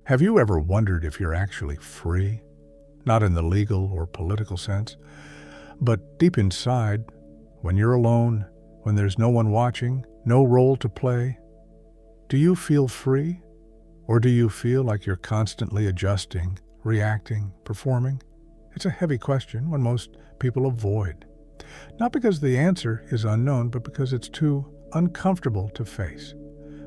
Have you ever wondered if you're actually free? Not in the legal or political sense, but deep inside, when you're alone, when there's no one watching, no role to play, do you feel free? Or do you feel like you're constantly adjusting, reacting, performing? It's a heavy question, one most people avoid. Not because the answer is unknown, but because it's too uncomfortable to face.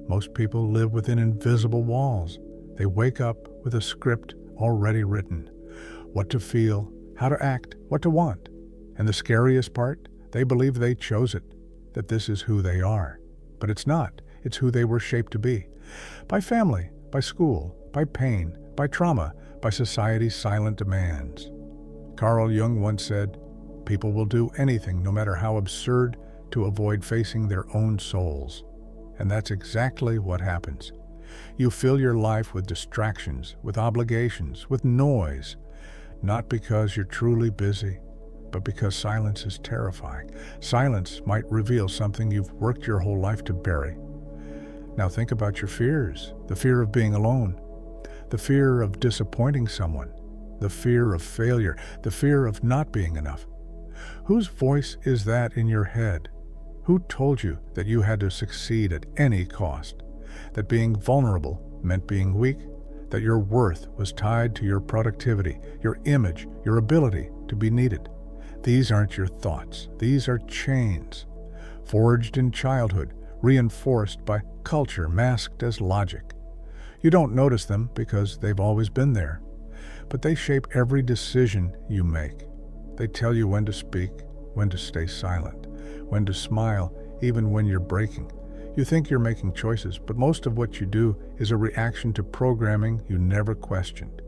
Most people live within invisible walls. They wake up with a script already written. What to feel, how to act, what to want. And the scariest part, they believe they chose it, that this is who they are. But it's not. It's who they were shaped to be. By family, by school, by pain, by trauma, by society's silent demands. Carl Jung once said, "People will do anything, no matter how absurd, to avoid facing their own souls." And that's exactly what happens. You fill your life with distractions, with obligations, with noise, not because you're truly busy, but because silence is terrifying. Silence might reveal something you've worked your whole life to bury. Now think about your fears, the fear of being alone, the fear of disappointing someone, the fear of failure, the fear of not being enough. Whose voice is that in your head? Who told you that you had to succeed at any cost? That being vulnerable meant being weak? That your worth was tied to your productivity, your image, your ability to be needed? These aren't your thoughts. These are chains, forged in childhood, reinforced by culture masked as logic. You don't notice them because they've always been there, but they shape every decision you make. They tell you when to speak, when to stay silent, when to smile, even when you're breaking. You think you're making choices, but most of what you do is a reaction to programming you never questioned.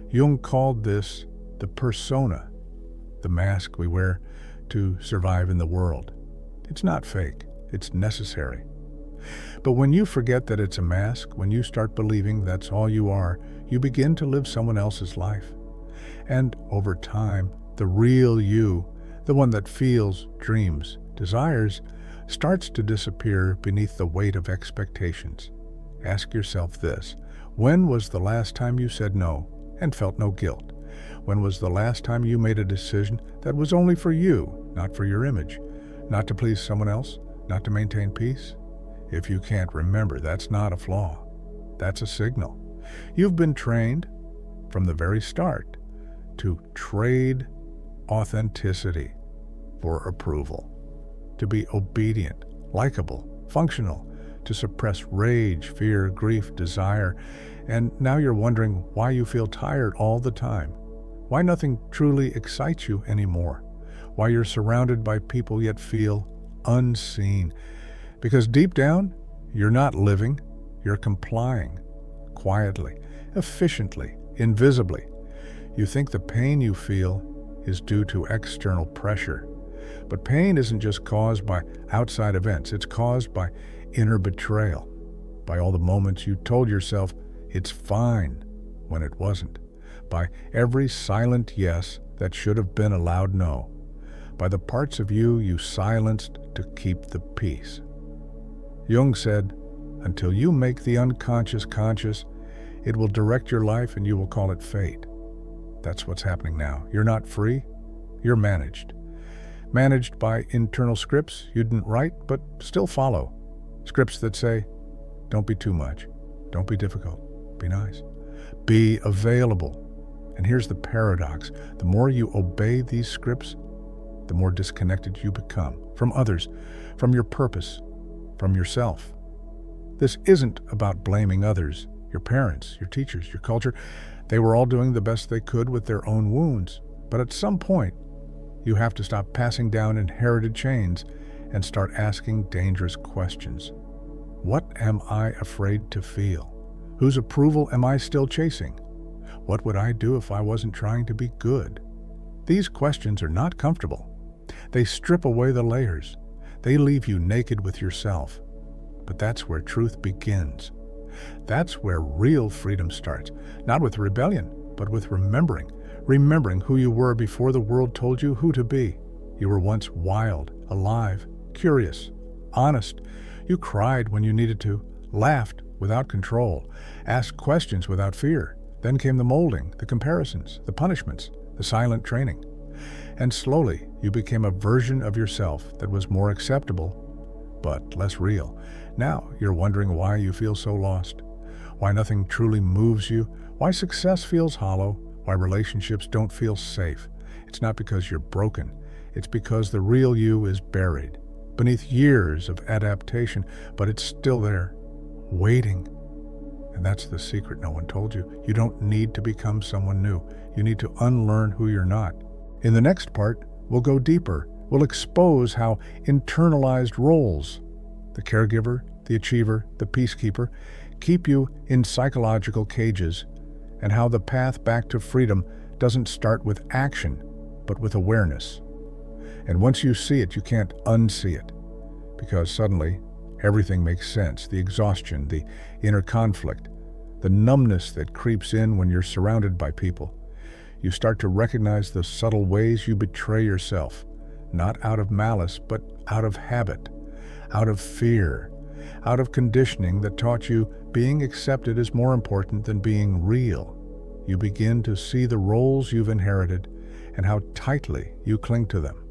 Jung called this the persona, the mask we wear to survive in the world. It's not fake, it's necessary. But when you forget that it's a mask, when you start believing that's all you are, you begin to live someone else's life. And over time, the real you, the one that feels, dreams, desires, starts to disappear beneath the weight of expectations. Ask yourself this: when was the last time you said no and felt no guilt? When was the last time you made a decision that was only for you, not for your image, not to please someone else, not to maintain peace? If you can't remember, that's not a flaw. That's a signal. You've been trained from the very start to trade authenticity for approval, to be obedient, likable, functional, to suppress rage, fear, grief, desire, and now you're wondering why you feel tired all the time, why nothing truly excites you anymore, why you're surrounded by people yet feel unseen. Because deep down, you're not living, you're complying, quietly, efficiently, invisibly. You think the pain you feel is due to external pressure. But pain isn't just caused by outside events, it's caused by inner betrayal, by all the moments you told yourself it's fine when it wasn't, by every silent yes that should have been a loud no, by the parts of you you silenced to keep the peace. Jung said, until you make the unconscious conscious, it will direct your life and you will call it fate. That's what's happening now. You're not free, you're managed. Managed by internal scripts you didn't write but still follow. Scripts that say, don't be too much, don't be difficult, be nice, be available. And here's the paradox. The more you obey these scripts, the more disconnected you become from others, from your purpose, from yourself. This isn't about blaming others, your parents, your teachers, your culture. They were all doing the best they could with their own wounds. But at some point, you have to stop passing down inherited chains and start asking dangerous questions. What am I afraid to feel? Whose approval am I still chasing? What would I do if I wasn't trying to be good? These questions are not comfortable. They strip away the layers. They leave you naked with yourself. But that's where truth begins. That's where real freedom starts. Not with rebellion, but with remembering. Remembering who you were before the world told you who to be. You were once wild, alive, curious, honest. You cried when you needed to, laughed without control, asked questions without fear. Then came the molding, the comparisons, the punishments, the silent training. And slowly, you became a version of yourself that was more acceptable, but less real. Now, you're wondering why you feel so lost, why nothing truly moves you, why success feels hollow, why relationships don't feel safe. It's not because you're broken. It's because the real you is buried beneath years of adaptation, but it's still there, waiting. And that's the secret no one told you. You don't need to become someone new. You need to unlearn who you're not. In the next part, we'll go deeper. We'll expose how internalized roles, the caregiver, the achiever, the peacekeeper, keep you in psychological cages, and how the path back to freedom doesn't start with action, but with awareness. And once you see it, you can't unsee it, because suddenly everything makes sense. The exhaustion, the inner conflict, the numbness that creeps in when you're surrounded by people. You start to recognize the subtle ways you betray yourself, not out of malice, but out of habit, out of fear, out of conditioning that taught you being accepted is more important than being real. You begin to see the roles you've inherited and how tightly you cling to them.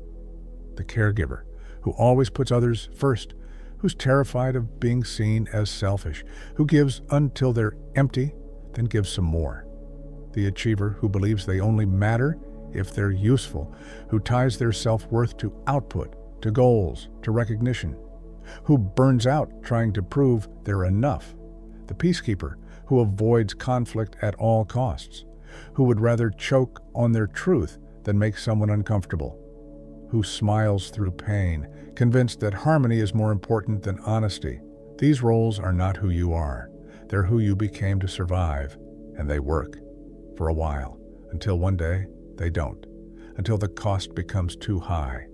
The caregiver, who always puts others first, who's terrified of being seen as selfish, who gives until they're empty, then gives some more. The achiever, who believes they only matter if they're useful, who ties their self-worth to output, to goals, to recognition, who burns out trying to prove they're enough. The peacekeeper, who avoids conflict at all costs, who would rather choke on their truth than make someone uncomfortable, who smiles through pain, convinced that harmony is more important than honesty. These roles are not who you are. They're who you became to survive, and they work for a while, until one day they don't, until the cost becomes too high,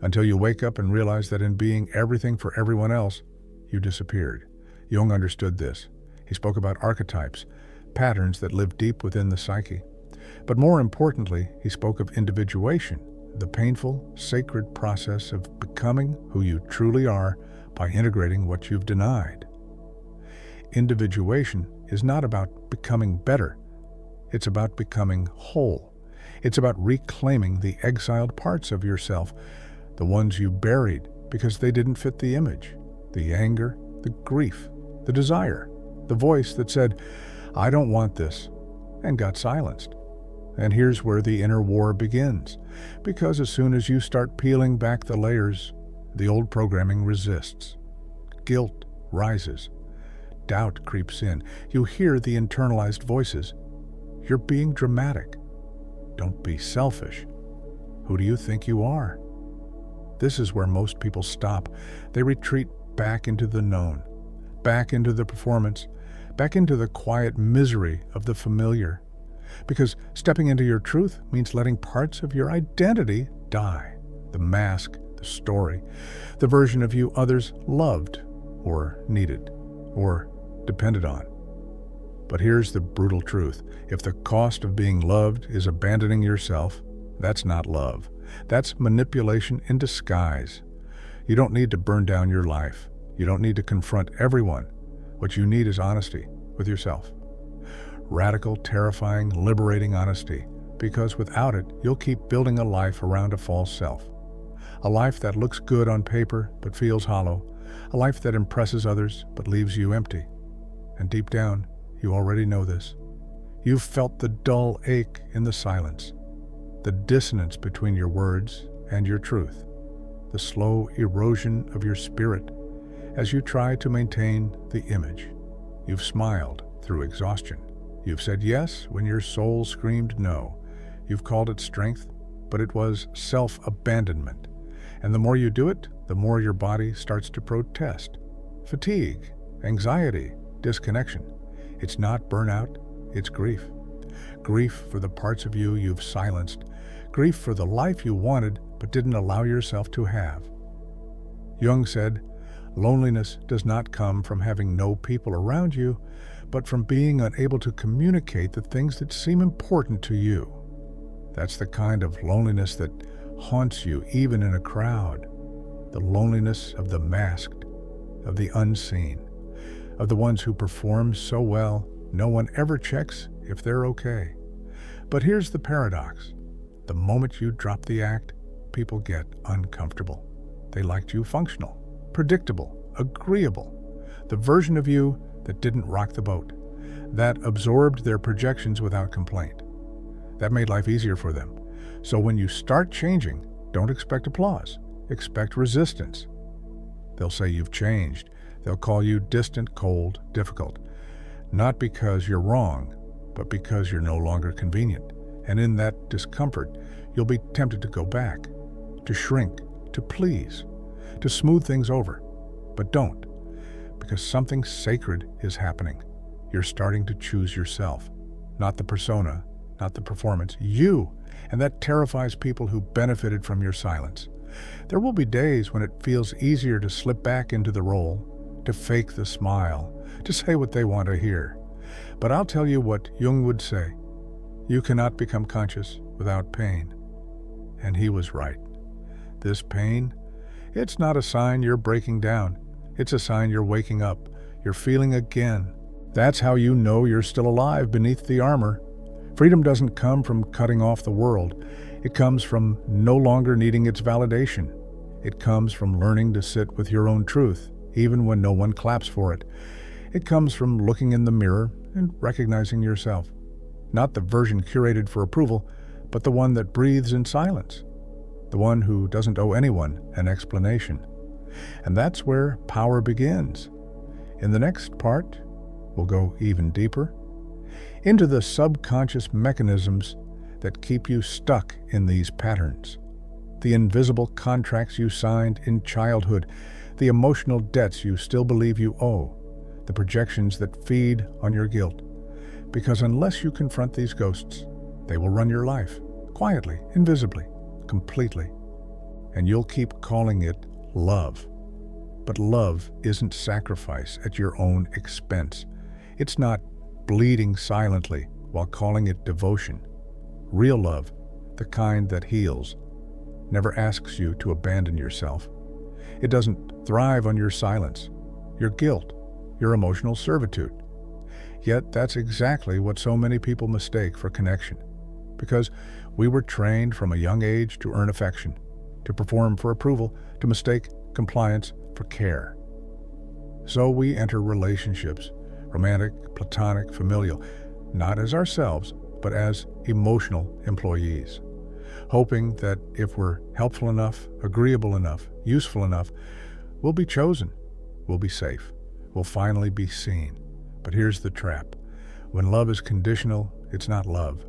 until you wake up and realize that in being everything for everyone else, you disappeared. Jung understood this. He spoke about archetypes, patterns that live deep within the psyche. But more importantly, he spoke of individuation, the painful, sacred process of becoming who you truly are by integrating what you've denied. Individuation is not about becoming better. It's about becoming whole. It's about reclaiming the exiled parts of yourself, the ones you buried because they didn't fit the image, the anger, the grief, the desire, the voice that said, "I don't want this," and got silenced. And here's where the inner war begins, because as soon as you start peeling back the layers, the old programming resists. Guilt rises. Doubt creeps in. You hear the internalized voices. You're being dramatic. Don't be selfish. Who do you think you are? This is where most people stop. They retreat back into the known, back into the performance, back into the quiet misery of the familiar. Because stepping into your truth means letting parts of your identity die. The mask, the story, the version of you others loved or needed or depended on. But here's the brutal truth. If the cost of being loved is abandoning yourself, that's not love. That's manipulation in disguise. You don't need to burn down your life. You don't need to confront everyone. What you need is honesty with yourself. Radical, terrifying, liberating honesty, because without it, you'll keep building a life around a false self. A life that looks good on paper but feels hollow. A life that impresses others but leaves you empty. And deep down, you already know this. You've felt the dull ache in the silence, the dissonance between your words and your truth, the slow erosion of your spirit as you try to maintain the image. You've smiled through exhaustion. You've said yes when your soul screamed no. You've called it strength, but it was self-abandonment. And the more you do it, the more your body starts to protest. Fatigue, anxiety, disconnection. It's not burnout, it's grief. Grief for the parts of you you've silenced. Grief for the life you wanted but didn't allow yourself to have. Jung said, loneliness does not come from having no people around you, but from being unable to communicate the things that seem important to you. That's the kind of loneliness that haunts you even in a crowd. The loneliness of the masked, of the unseen. of the ones who perform so well, no one ever checks if they're okay. But here's the paradox. The moment you drop the act, people get uncomfortable. They liked you functional, predictable, agreeable, the version of you that didn't rock the boat, that absorbed their projections without complaint. That made life easier for them. So when you start changing, don't expect applause. Expect resistance. They'll say you've changed. They'll call you distant, cold, difficult. Not because you're wrong, but because you're no longer convenient. And in that discomfort, you'll be tempted to go back, to shrink, to please, to smooth things over. But don't, because something sacred is happening. You're starting to choose yourself, not the persona, not the performance, you. And that terrifies people who benefited from your silence. There will be days when it feels easier to slip back into the role, to fake the smile, to say what they want to hear. But I'll tell you what Jung would say. You cannot become conscious without pain. And he was right. This pain, it's not a sign you're breaking down. It's a sign you're waking up. You're feeling again. That's how you know you're still alive beneath the armor. Freedom doesn't come from cutting off the world. It comes from no longer needing its validation. It comes from learning to sit with your own truth, even when no one claps for it. It comes from looking in the mirror and recognizing yourself. Not the version curated for approval, but the one that breathes in silence. The one who doesn't owe anyone an explanation. And that's where power begins. In the next part, we'll go even deeper into the subconscious mechanisms that keep you stuck in these patterns. The invisible contracts you signed in childhood, the emotional debts you still believe you owe, the projections that feed on your guilt. Because unless you confront these ghosts, they will run your life, quietly, invisibly, completely. And you'll keep calling it love. But love isn't sacrifice at your own expense. It's not bleeding silently while calling it devotion. Real love, the kind that heals, never asks you to abandon yourself. It doesn't thrive on your silence, your guilt, your emotional servitude. Yet that's exactly what so many people mistake for connection. Because we were trained from a young age to earn affection, to perform for approval, to mistake compliance for care. So we enter relationships, romantic, platonic, familial, not as ourselves, but as emotional employees, hoping that if we're helpful enough, agreeable enough, useful enough, we'll be chosen, we'll be safe, we'll finally be seen. But here's the trap. When love is conditional, it's not love,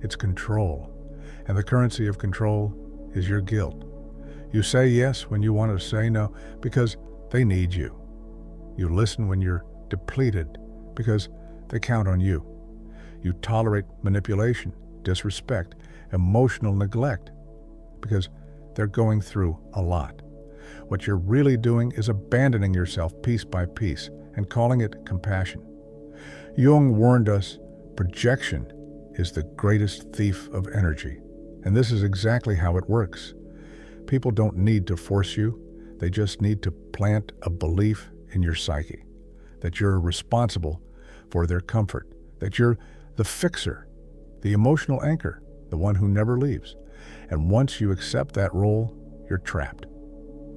it's control. And the currency of control is your guilt. You say yes when you want to say no because they need you. You listen when you're depleted because they count on you. You tolerate manipulation, disrespect, emotional neglect because they're going through a lot. What you're really doing is abandoning yourself piece by piece and calling it compassion. Jung warned us, projection is the greatest thief of energy. And this is exactly how it works. People don't need to force you. They just need to plant a belief in your psyche that you're responsible for their comfort, that you're the fixer, the emotional anchor, the one who never leaves. And once you accept that role, you're trapped.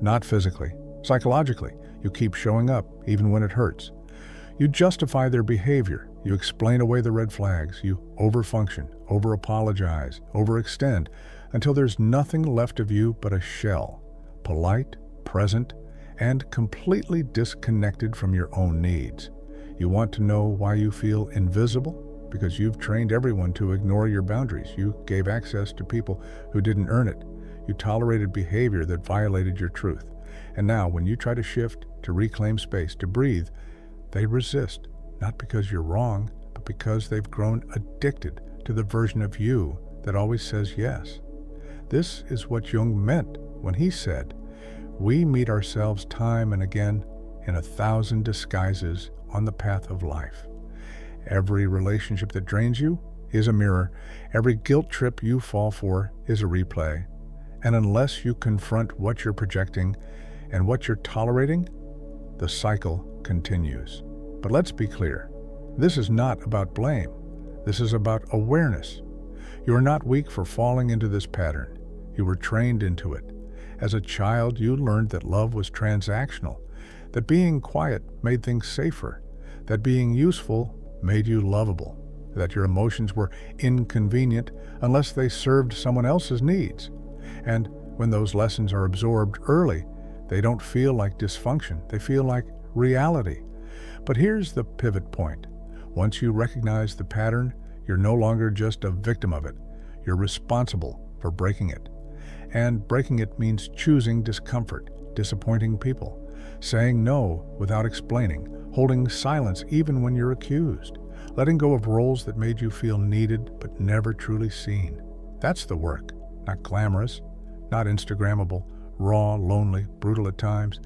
Not physically, psychologically. You keep showing up even when it hurts. You justify their behavior. You explain away the red flags. You overfunction, over-apologize, overextend, until there's nothing left of you but a shell, polite, present, and completely disconnected from your own needs. You want to know why you feel invisible? Because you've trained everyone to ignore your boundaries. You gave access to people who didn't earn it. You tolerated behavior that violated your truth. And now, when you try to shift, to reclaim space, to breathe, they resist, not because you're wrong, but because they've grown addicted to the version of you that always says yes. This is what Jung meant when he said, "We meet ourselves time and again in 1,000 disguises on the path of life. Every relationship that drains you is a mirror. Every guilt trip you fall for is a replay. And unless you confront what you're projecting and what you're tolerating, the cycle continues." But let's be clear. This is not about blame. This is about awareness. You are not weak for falling into this pattern. You were trained into it. As a child, you learned that love was transactional, that being quiet made things safer, that being useful made you lovable, that your emotions were inconvenient unless they served someone else's needs. And when those lessons are absorbed early, they don't feel like dysfunction, they feel like reality. But here's the pivot point. Once you recognize the pattern, you're no longer just a victim of it. You're responsible for breaking it. And breaking it means choosing discomfort, disappointing people, saying no without explaining, holding silence even when you're accused, letting go of roles that made you feel needed but never truly seen. That's the work, not glamorous, not Instagrammable, raw, lonely, brutal at times.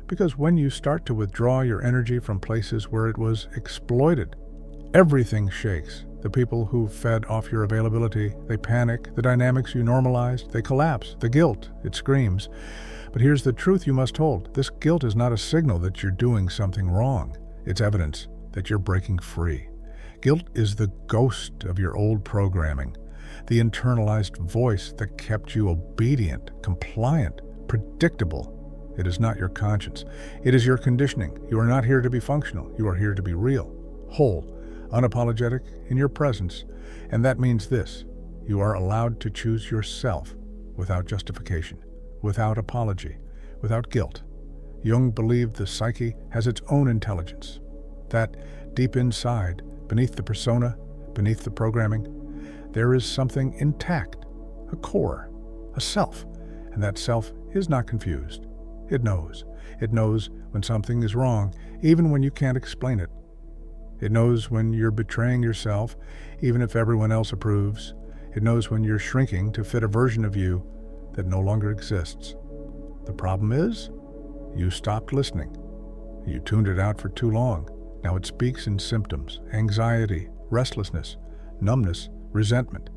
Because when you start to withdraw your energy from places where it was exploited, everything shakes. The people who fed off your availability, they panic. The dynamics you normalized, they collapse. The guilt, it screams. But here's the truth you must hold. This guilt is not a signal that you're doing something wrong. It's evidence that you're breaking free. Guilt is the ghost of your old programming, the internalized voice that kept you obedient, compliant, predictable. It is not your conscience. It is your conditioning. You are not here to be functional. You are here to be real, whole, unapologetic in your presence. And that means this: you are allowed to choose yourself without justification, without apology, without guilt. Jung believed the psyche has its own intelligence, that deep inside, beneath the persona, beneath the programming, there is something intact, a core, a self, and that self is not confused. It knows. It knows when something is wrong, even when you can't explain it. It knows when you're betraying yourself, even if everyone else approves. It knows when you're shrinking to fit a version of you that no longer exists. The problem is, you stopped listening. You tuned it out for too long. Now it speaks in symptoms: anxiety, restlessness, numbness, resentment.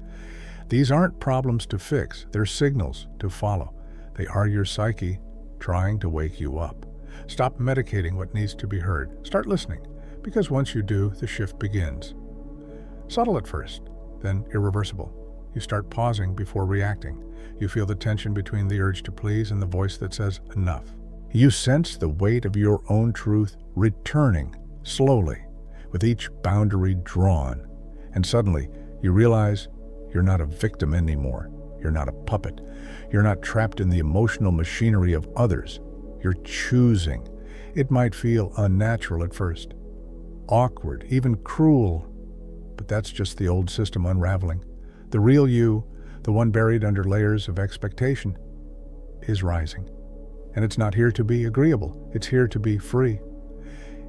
These aren't problems to fix, they're signals to follow. They are your psyche trying to wake you up. Stop medicating what needs to be heard. Start listening, because once you do, the shift begins. Subtle at first, then irreversible. You start pausing before reacting. You feel the tension between the urge to please and the voice that says enough. You sense the weight of your own truth returning slowly, with each boundary drawn. And suddenly, you realize you're not a victim anymore. You're not a puppet. You're not trapped in the emotional machinery of others. You're choosing. It might feel unnatural at first, awkward, even cruel, but that's just the old system unraveling. The real you, the one buried under layers of expectation, is rising. And it's not here to be agreeable. It's here to be free.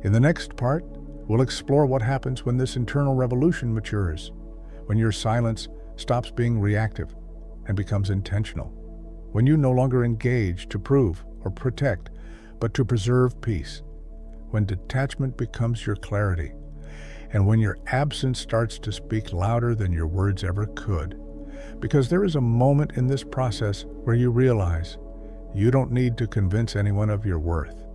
In the next part, we'll explore what happens when this internal revolution matures, when your silence stops being reactive and becomes intentional, when you no longer engage to prove or protect, but to preserve peace, when detachment becomes your clarity, and when your absence starts to speak louder than your words ever could. Because there is a moment in this process where you realize you don't need to convince anyone of your worth.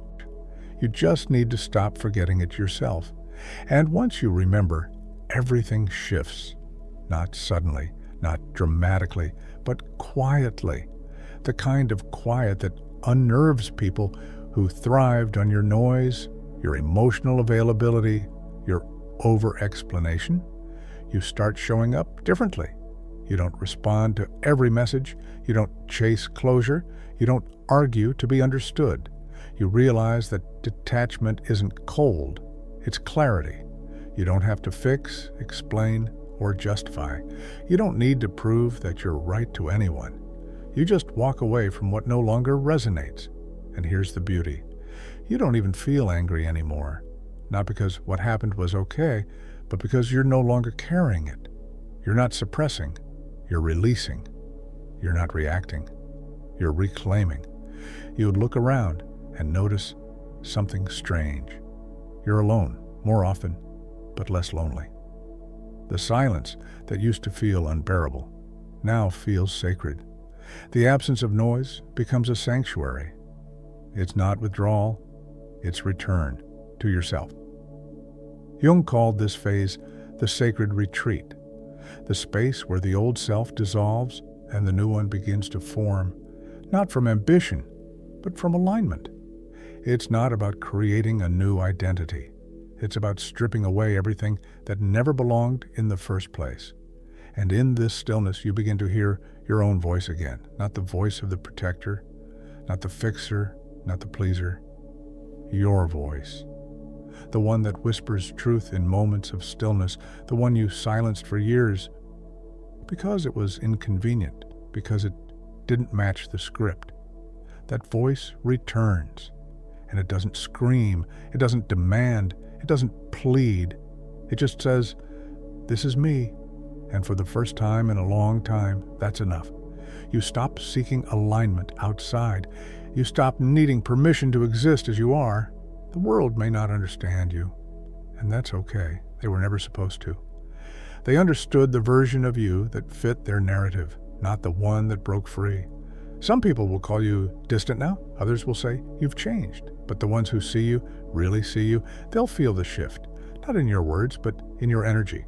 You just need to stop forgetting it yourself. And once you remember, everything shifts. Not suddenly, not dramatically, but quietly. The kind of quiet that unnerves people who thrived on your noise, your emotional availability, your over-explanation. You start showing up differently. You don't respond to every message. You don't chase closure. You don't argue to be understood. You realize that detachment isn't cold, it's clarity. You don't have to fix, explain, or justify. You don't need to prove that you're right to anyone. You just walk away from what no longer resonates. And here's the beauty. You don't even feel angry anymore. Not because what happened was okay, but because you're no longer carrying it. You're not suppressing. You're releasing. You're not reacting. You're reclaiming. You would look around and notice something strange. You're alone, more often, but less lonely. The silence that used to feel unbearable now feels sacred. The absence of noise becomes a sanctuary. It's not withdrawal, it's return to yourself. Jung called this phase the sacred retreat, the space where the old self dissolves and the new one begins to form, not from ambition, but from alignment. It's not about creating a new identity. It's about stripping away everything that never belonged in the first place. And in this stillness, you begin to hear your own voice again, not the voice of the protector, not the fixer, not the pleaser. Your voice. The one that whispers truth in moments of stillness, the one you silenced for years because it was inconvenient, because it didn't match the script. That voice returns, and it doesn't scream, it doesn't demand, it doesn't plead. It just says, "This is me," and for the first time in a long time, that's enough. You stop seeking alignment outside. You stop needing permission to exist as you are. The world may not understand you, and that's okay. They were never supposed to. They understood the version of you that fit their narrative, not the one that broke free. Some people will call you distant now. Others will say you've changed. But the ones who see you, really see you, they'll feel the shift, not in your words, but in your energy.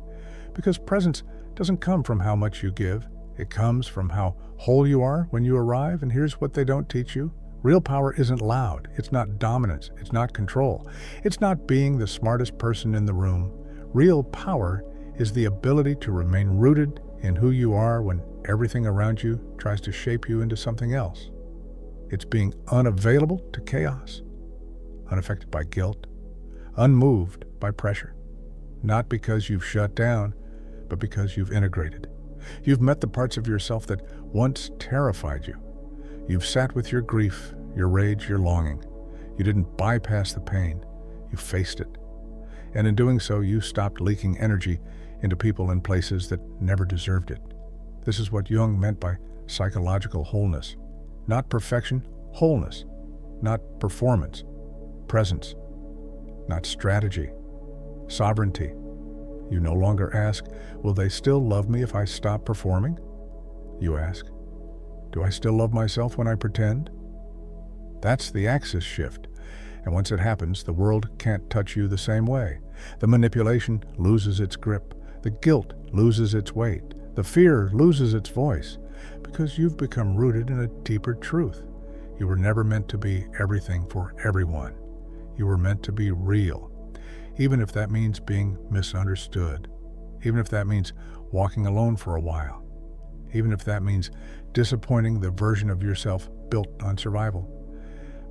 Because presence doesn't come from how much you give. It comes from how whole you are when you arrive. And here's what they don't teach you. Real power isn't loud. It's not dominance. It's not control. It's not being the smartest person in the room. Real power is the ability to remain rooted in who you are when everything around you tries to shape you into something else. It's being unavailable to chaos, unaffected by guilt, unmoved by pressure. Not because you've shut down, but because you've integrated. You've met the parts of yourself that once terrified you. You've sat with your grief, your rage, your longing. You didn't bypass the pain. You faced it. And in doing so, you stopped leaking energy into people and places that never deserved it. This is what Jung meant by psychological wholeness. Not perfection, wholeness. Not performance, presence. Not strategy, sovereignty. You no longer ask, will they still love me if I stop performing? You ask, do I still love myself when I pretend? That's the axis shift. And once it happens, the world can't touch you the same way. The manipulation loses its grip. The guilt loses its weight. The fear loses its voice. Because you've become rooted in a deeper truth. You were never meant to be everything for everyone. You were meant to be real. Even if that means being misunderstood. Even if that means walking alone for a while. Even if that means disappointing the version of yourself built on survival.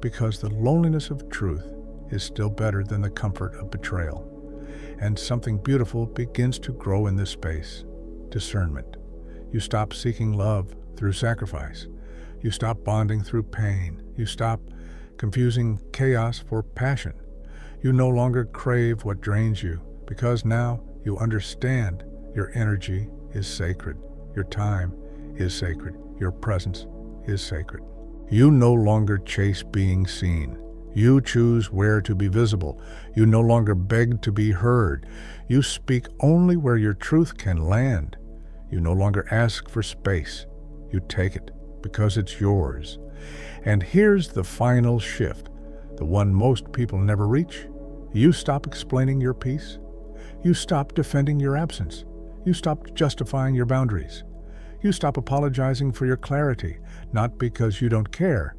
Because the loneliness of truth is still better than the comfort of betrayal. And something beautiful begins to grow in this space. Discernment. You stop seeking love through sacrifice. You stop bonding through pain. You stop confusing chaos for passion. You no longer crave what drains you, because now you understand your energy is sacred. Your time is sacred. Your presence is sacred. You no longer chase being seen. You choose where to be visible. You no longer beg to be heard. You speak only where your truth can land. You no longer ask for space. You take it because it's yours. And here's the final shift, the one most people never reach. You stop explaining your peace. You stop defending your absence. You stop justifying your boundaries. You stop apologizing for your clarity, not because you don't care,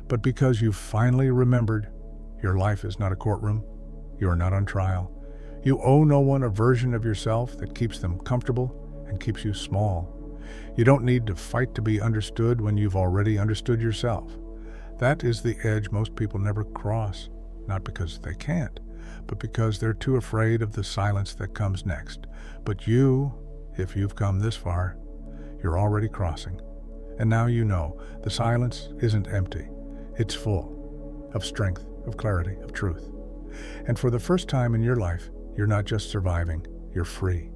but because you've finally remembered your life is not a courtroom. You are not on trial. You owe no one a version of yourself that keeps them comfortable and keeps you small. You don't need to fight to be understood when you've already understood yourself. That is the edge most people never cross, not because they can't, but because they're too afraid of the silence that comes next. But you, if you've come this far, you're already crossing. And now you know the silence isn't empty. It's full of strength, of clarity, of truth. And for the first time in your life, you're not just surviving, you're free.